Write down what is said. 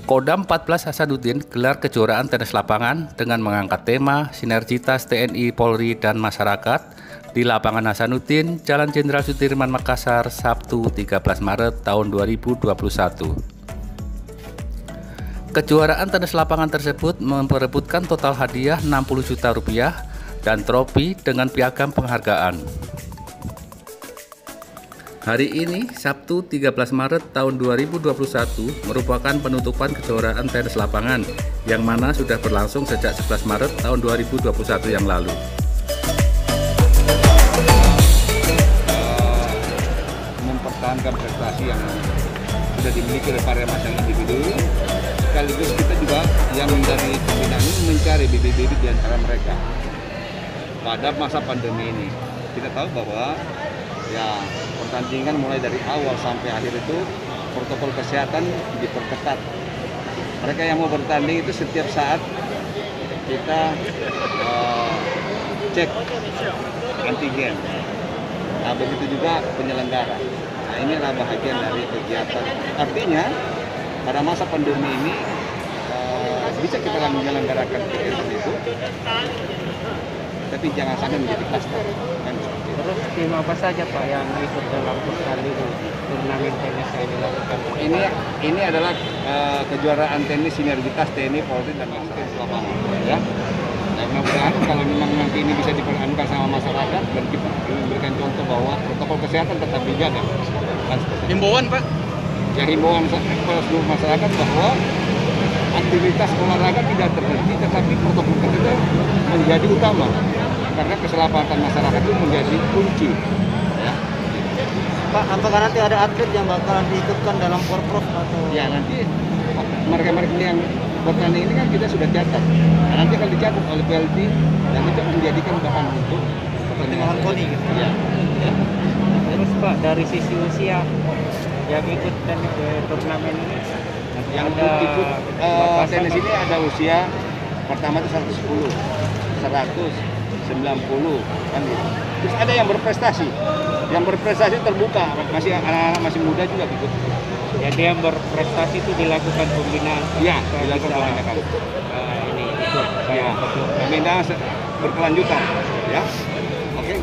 Kodam 14 Hasanuddin gelar kejuaraan tenis lapangan dengan mengangkat tema sinergitas TNI, Polri, dan masyarakat di lapangan Hasanuddin, Jalan Jenderal Sudirman, Makassar, Sabtu 13 Maret tahun 2021. Kejuaraan tenis lapangan tersebut memperebutkan total hadiah 60 juta rupiah dan trofi dengan piagam penghargaan. Hari ini, Sabtu 13 Maret tahun 2021, merupakan penutupan kejuaraan tenis lapangan yang mana sudah berlangsung sejak 11 Maret tahun 2021 yang lalu. Mempertahankan prestasi yang sudah dimiliki oleh para masing individu, sekaligus kita juga yang dari pembinaan ini mencari bibit-bibit di antara mereka. Pada masa pandemi ini, kita tahu bahwa pertandingan mulai dari awal sampai akhir itu protokol kesehatan diperketat. Mereka yang mau bertanding itu setiap saat kita cek antigen. Nah, begitu juga penyelenggara. Nah, inilah bahagian dari kegiatan. Artinya pada masa pandemi ini bisa kita menyelenggarakan kegiatan itu, tapi jangan sampai menjadi klaster. Terus tim apa saja Pak yang ikut dalam turnamen tenis yang dilakukan? Ini adalah kejuaraan tenis sinergitas TNI, Polri, dan tenis lapangan. Ya. Nah, mudah-mudahan kalau memang nanti ini bisa diperlakukan sama masyarakat dan kita memberikan contoh bahwa protokol kesehatan tetap dijaga. Himbauan Pak? Ya, himbauan kepada seluruh masyarakat bahwa aktivitas olahraga tidak terhenti, tetapi protokol kesehatan menjadi utama. Karena keselamatan masyarakat itu menjadi kunci. Ya. Pak, apakah nanti ada atlet yang bakalan diikutkan dalam Porprov atau? Ya, nanti mereka-mereka yang bertanding ini kan kita sudah catat. Nah, nanti akan dicatat oleh PLT dan itu menjadikan bahan untuk pertandingan koni gitu. Ya. Ya. Terus Pak, dari sisi usia yang ikut turnamen ini, yang ikut tenis ini ada usia pertama itu 110, 100, 90 kan gitu. Terus ada yang berprestasi. Yang berprestasi terbuka, masih anak-anak masih muda juga ikut. Jadi yang berprestasi itu dilakukan pembinaan. Iya, dilakukan pembinaan. Ini ikut Ya, pembinaan berkelanjutan ya. Oke.